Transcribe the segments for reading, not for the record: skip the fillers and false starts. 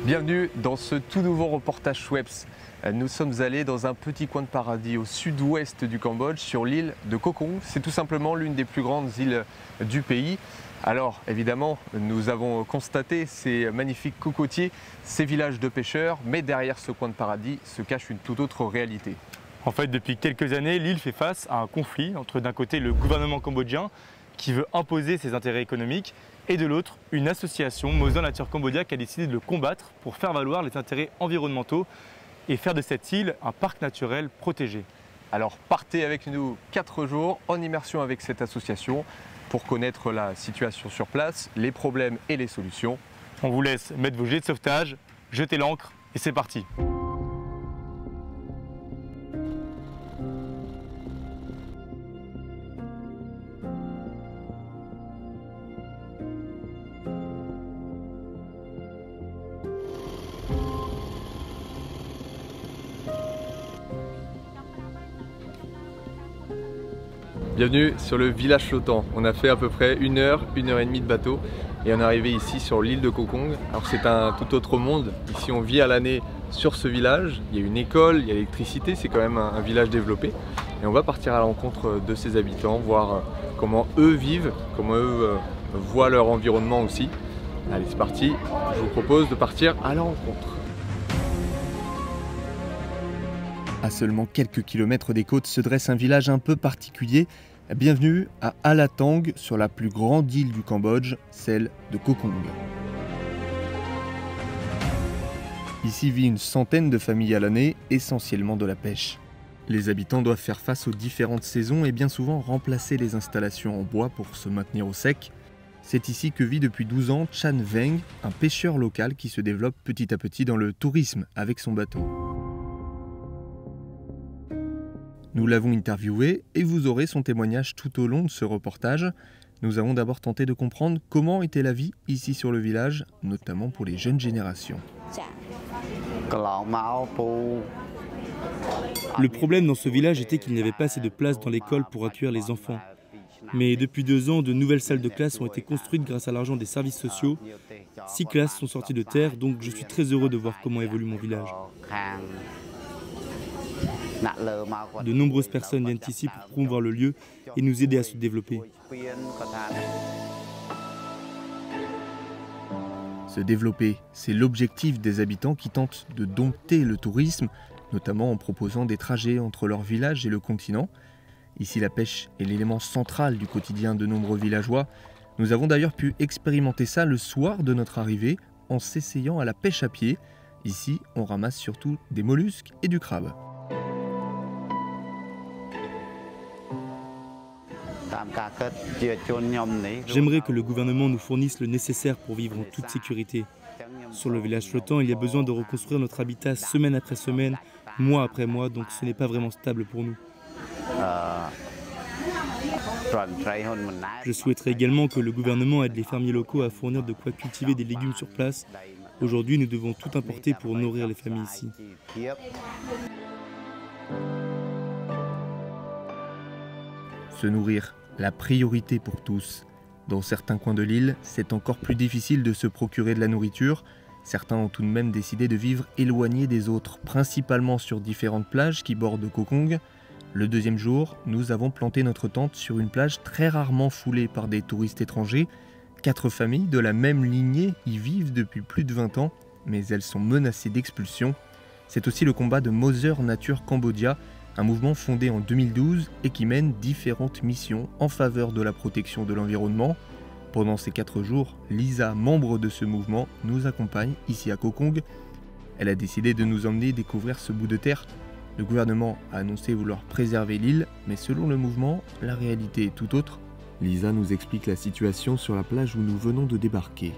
Bienvenue dans ce tout nouveau reportage Schweppes. Nous sommes allés dans un petit coin de paradis au sud-ouest du Cambodge, sur l'île de Koh Kong. C'est tout simplement l'une des plus grandes îles du pays. Alors évidemment, nous avons constaté ces magnifiques cocotiers, ces villages de pêcheurs, mais derrière ce coin de paradis se cache une toute autre réalité. En fait, depuis quelques années, l'île fait face à un conflit entre d'un côté le gouvernement cambodgien qui veut imposer ses intérêts économiques et de l'autre, une association Mother Nature Cambodia qui a décidé de le combattre pour faire valoir les intérêts environnementaux et faire de cette île un parc naturel protégé. Alors partez avec nous 4 jours en immersion avec cette association pour connaître la situation sur place, les problèmes et les solutions. On vous laisse mettre vos jets de sauvetage, jeter l'ancre et c'est parti. Bienvenue sur le village flottant. On a fait à peu près 1 heure, 1 heure et demie de bateau et on est arrivé ici sur l'île de Koh Kong. Alors c'est un tout autre monde. Ici on vit à l'année sur ce village. Il y a une école, il y a l'électricité, c'est quand même un village développé. Et on va partir à la rencontre de ses habitants, voir comment eux vivent, comment eux voient leur environnement aussi. Allez, c'est parti. Je vous propose de partir à la rencontre. À seulement quelques kilomètres des côtes se dresse un village un peu particulier. Bienvenue à Alatang, sur la plus grande île du Cambodge, celle de Koh Kong. Ici vit une centaine de familles à l'année, essentiellement de la pêche. Les habitants doivent faire face aux différentes saisons et bien souvent remplacer les installations en bois pour se maintenir au sec. C'est ici que vit depuis 12 ans Chan Veng, un pêcheur local qui se développe petit à petit dans le tourisme avec son bateau. Nous l'avons interviewé et vous aurez son témoignage tout au long de ce reportage. Nous avons d'abord tenté de comprendre comment était la vie ici sur le village, notamment pour les jeunes générations. Le problème dans ce village était qu'il n'y avait pas assez de place dans l'école pour accueillir les enfants. Mais depuis 2 ans, de nouvelles salles de classe ont été construites grâce à l'argent des services sociaux. 6 classes sont sorties de terre, donc je suis très heureux de voir comment évolue mon village. De nombreuses personnes viennent ici pour promouvoir le lieu et nous aider à se développer. Se développer, c'est l'objectif des habitants qui tentent de dompter le tourisme, notamment en proposant des trajets entre leur village et le continent. Ici, la pêche est l'élément central du quotidien de nombreux villageois. Nous avons d'ailleurs pu expérimenter ça le soir de notre arrivée en s'essayant à la pêche à pied. Ici, on ramasse surtout des mollusques et du crabe. J'aimerais que le gouvernement nous fournisse le nécessaire pour vivre en toute sécurité. Sur le village flottant, il y a besoin de reconstruire notre habitat semaine après semaine, mois après mois, donc ce n'est pas vraiment stable pour nous. Je souhaiterais également que le gouvernement aide les fermiers locaux à fournir de quoi cultiver des légumes sur place. Aujourd'hui, nous devons tout importer pour nourrir les familles ici. Se nourrir, la priorité pour tous. Dans certains coins de l'île, c'est encore plus difficile de se procurer de la nourriture. Certains ont tout de même décidé de vivre éloignés des autres, principalement sur différentes plages qui bordent Koh Kong. Le deuxième jour, nous avons planté notre tente sur une plage très rarement foulée par des touristes étrangers. 4 familles de la même lignée y vivent depuis plus de 20 ans, mais elles sont menacées d'expulsion. C'est aussi le combat de Mother Nature Cambodia, un mouvement fondé en 2012 et qui mène différentes missions en faveur de la protection de l'environnement. Pendant ces 4 jours, Lisa, membre de ce mouvement, nous accompagne ici à Koh Kong. Elle a décidé de nous emmener découvrir ce bout de terre. Le gouvernement a annoncé vouloir préserver l'île, mais selon le mouvement, la réalité est tout autre. Lisa nous explique la situation sur la plage où nous venons de débarquer.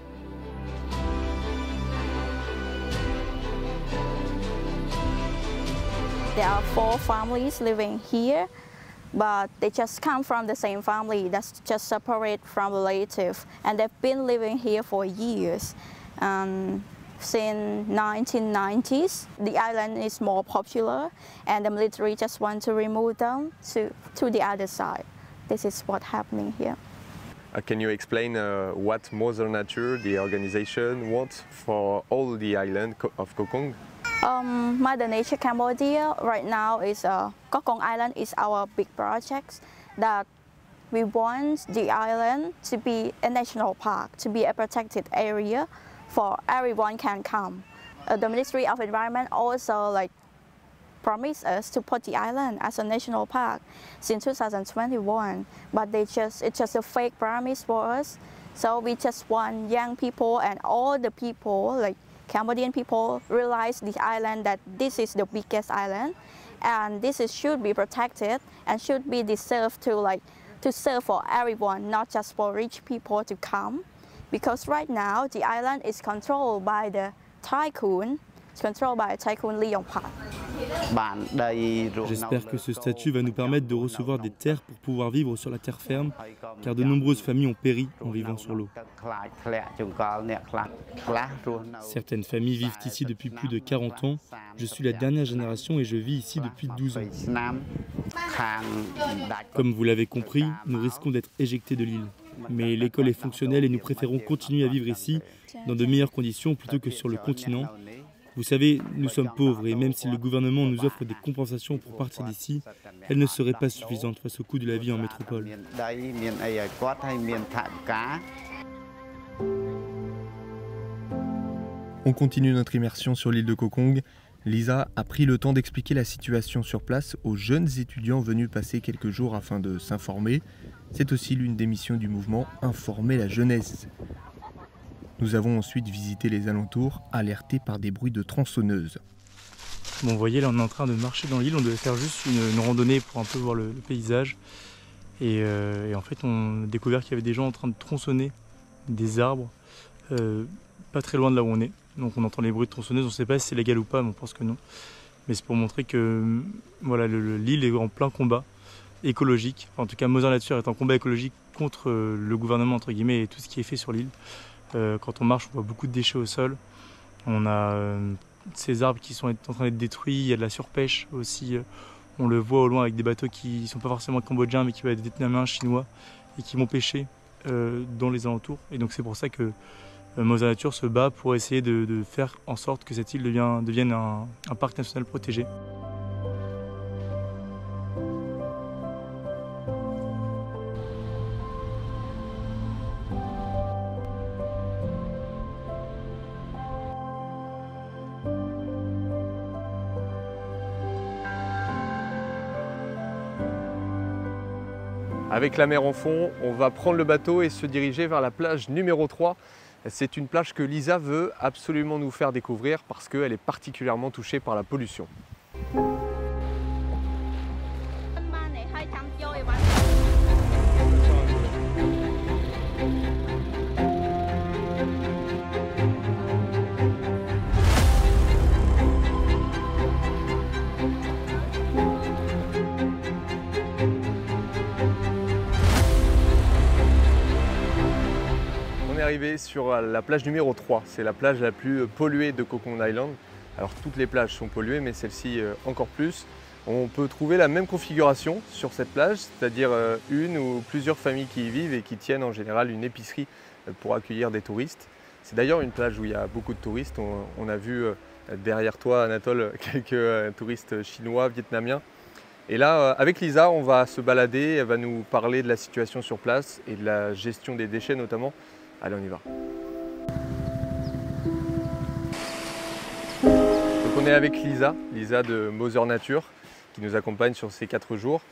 There are 4 families living here, but they just come from the same family. That's just separate from relative, and they've been living here for years. Since 1990s, the island is more popular, and the military just want to remove them to the other side. This is what's happening here. Can you explain what Mother Nature, the organization, wants for all the island of Koh Kong? Mother Nature Cambodia right now is Koh Kong Island is our big project that we want the island to be a national park, to be a protected area for everyone can come. The Ministry of Environment also promised us to put the island as a national park since 2021, but it's just a fake promise for us. So we just want young people and all the people, Cambodian people, realize the island that this is the biggest island, and should be protected and should be deserved to serve for everyone, not just for rich people to come. Because right now the island is controlled by the tycoon. It's controlled by Tycoon Lee Yong-pak. J'espère que ce statut va nous permettre de recevoir des terres pour pouvoir vivre sur la terre ferme, car de nombreuses familles ont péri en vivant sur l'eau. Certaines familles vivent ici depuis plus de 40 ans. Je suis la dernière génération et je vis ici depuis 12 ans. Comme vous l'avez compris, nous risquons d'être éjectés de l'île. Mais l'école est fonctionnelle et nous préférons continuer à vivre ici dans de meilleures conditions plutôt que sur le continent. Vous savez, nous sommes pauvres et même si le gouvernement nous offre des compensations pour partir d'ici, elles ne seraient pas suffisantes face au coût de la vie en métropole. On continue notre immersion sur l'île de Koh Kong. Lisa a pris le temps d'expliquer la situation sur place aux jeunes étudiants venus passer quelques jours afin de s'informer. C'est aussi l'une des missions du mouvement Informer la jeunesse. Nous avons ensuite visité les alentours, alertés par des bruits de tronçonneuses. Bon, vous voyez, là on est en train de marcher dans l'île, on devait faire juste une randonnée pour un peu voir le paysage. Et en fait on a découvert qu'il y avait des gens en train de tronçonner des arbres, pas très loin de là où on est. Donc on entend les bruits de tronçonneuses, on ne sait pas si c'est légal ou pas, mais on pense que non. Mais c'est pour montrer que voilà, l'île est en plein combat écologique. Enfin, en tout cas, Mother Nature est en combat écologique contre le gouvernement, entre guillemets, et tout ce qui est fait sur l'île. Quand on marche, on voit beaucoup de déchets au sol. On a ces arbres qui sont en train d'être détruits, il y a de la surpêche aussi. On le voit au loin avec des bateaux qui ne sont pas forcément cambodgiens, mais qui vont être vietnamiens, chinois, et qui vont pêcher dans les alentours. Et donc c'est pour ça que Mother Nature se bat pour essayer de faire en sorte que cette île devienne un parc national protégé. Avec la mer en fond, on va prendre le bateau et se diriger vers la plage numéro 3. C'est une plage que Lisa veut absolument nous faire découvrir parce qu'elle est particulièrement touchée par la pollution. Arrivé sur la plage numéro 3, c'est la plage la plus polluée de Koh Kong Island. Alors toutes les plages sont polluées, mais celle-ci encore plus. On peut trouver la même configuration sur cette plage, c'est-à-dire une ou plusieurs familles qui y vivent et qui tiennent en général une épicerie pour accueillir des touristes. C'est d'ailleurs une plage où il y a beaucoup de touristes. On a vu derrière toi, Anatole, quelques touristes chinois, vietnamiens. Et là, avec Lisa, on va se balader, elle va nous parler de la situation sur place et de la gestion des déchets notamment. Allez, on y va. Donc on est avec Lisa de Mother Nature, qui nous accompagne sur ces 4 jours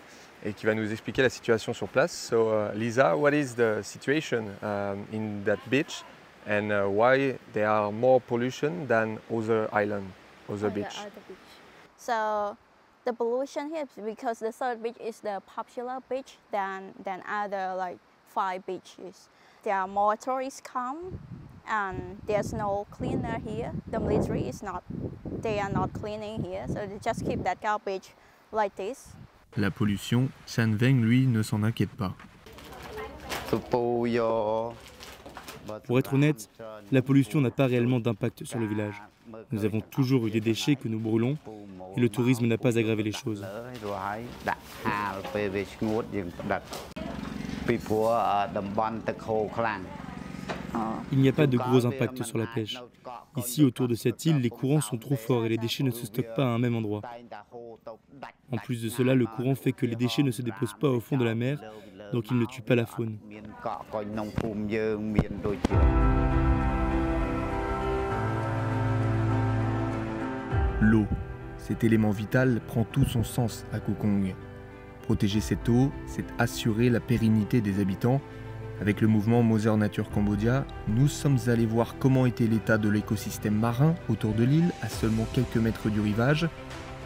et qui va nous expliquer la situation sur place. So Lisa, what is the situation in that beach and why there are more pollution than other beach? So the pollution here is because the third beach is the popular beach than other 5 beaches. There are more tourists come and there's no cleaner here. The military they are not cleaning here, so they just keep that garbage like this. La pollution, Chan Veng, lui, ne s'en inquiète pas. Pour être honnête, la pollution n'a pas réellement d'impact sur le village. Nous avons toujours eu des déchets que nous brûlons et le tourisme n'a pas aggravé les choses. Il n'y a pas de gros impact sur la pêche. Ici, autour de cette île, les courants sont trop forts et les déchets ne se stockent pas à un même endroit. En plus de cela, le courant fait que les déchets ne se déposent pas au fond de la mer, donc ils ne tuent pas la faune. L'eau, cet élément vital, prend tout son sens à Koh Kong. Protéger cette eau, c'est assurer la pérennité des habitants. Avec le mouvement Mother Nature Cambodia, nous sommes allés voir comment était l'état de l'écosystème marin autour de l'île, à seulement quelques mètres du rivage.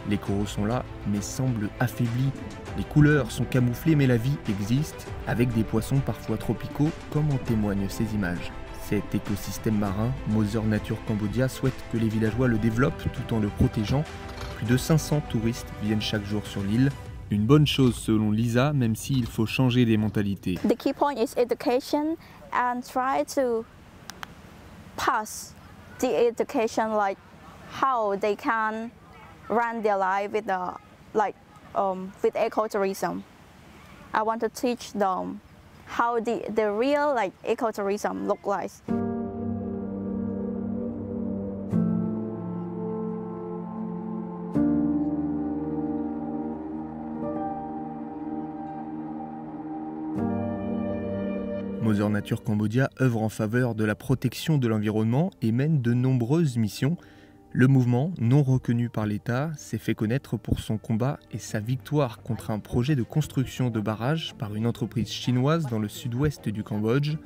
Les coraux sont là, mais semblent affaiblis. Les couleurs sont camouflées, mais la vie existe, avec des poissons parfois tropicaux, comme en témoignent ces images. Cet écosystème marin, Mother Nature Cambodia souhaite que les villageois le développent tout en le protégeant. Plus de 500 touristes viennent chaque jour sur l'île. Une bonne chose selon Lisa, même s'il faut changer des mentalités. The key point is education and try to pass the education like how they can run their life with with ecotourism. I want to teach them how the real ecotourism look like. Mother Nature Cambodia œuvre en faveur de la protection de l'environnement et mène de nombreuses missions. Le mouvement, non reconnu par l'État, s'est fait connaître pour son combat et sa victoire contre un projet de construction de barrages par une entreprise chinoise dans le sud-ouest du Cambodge.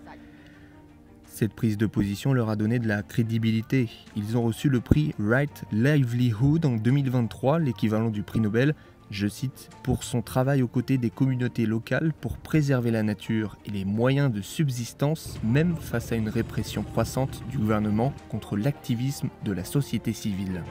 Cette prise de position leur a donné de la crédibilité. Ils ont reçu le prix Right Livelihood en 2023, l'équivalent du prix Nobel, je cite, pour son travail aux côtés des communautés locales pour préserver la nature et les moyens de subsistance, même face à une répression croissante du gouvernement contre l'activisme de la société civile.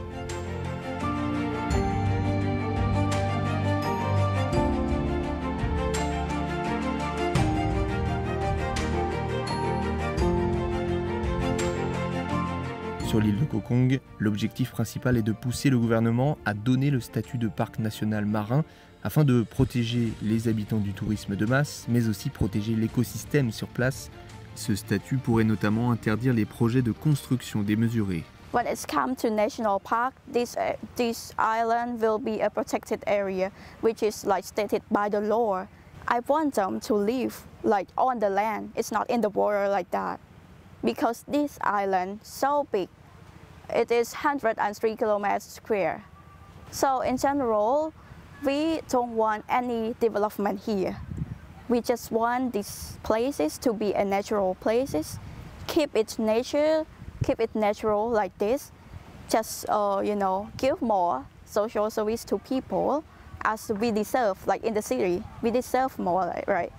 Sur l'île de Koh Kong, l'objectif principal est de pousser le gouvernement à donner le statut de parc national marin afin de protéger les habitants du tourisme de masse, mais aussi protéger l'écosystème sur place. Ce statut pourrait notamment interdire les projets de construction démesurés. When it comes to national park, this island will be a protected area, which is stated by the law. I want them to live on the land. It's not in the water like that, because this island so big. It is 103 kilometers square. So in general, we don't want any development here. We just want these places to be a natural places. Keep its nature, keep it natural like this. Just give more social service to people as we deserve, like in the city. We deserve more, right?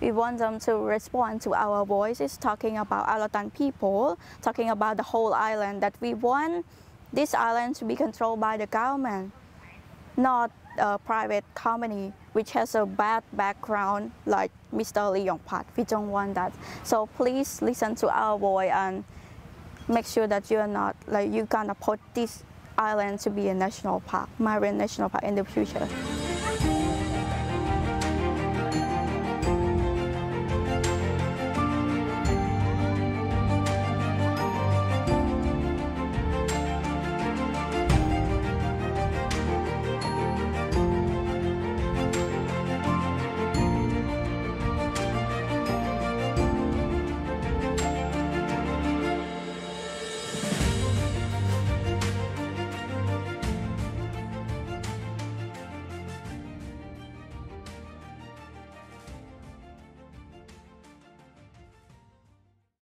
We want them to respond to our voices, talking about Alatan people, talking about the whole island, that we want this island to be controlled by the government, not a private company which has a bad background like Mr. Lee Yong-pat. We don't want that. So please listen to our voice and make sure that you're not, you're gonna put this island to be a national park, marine national park in the future.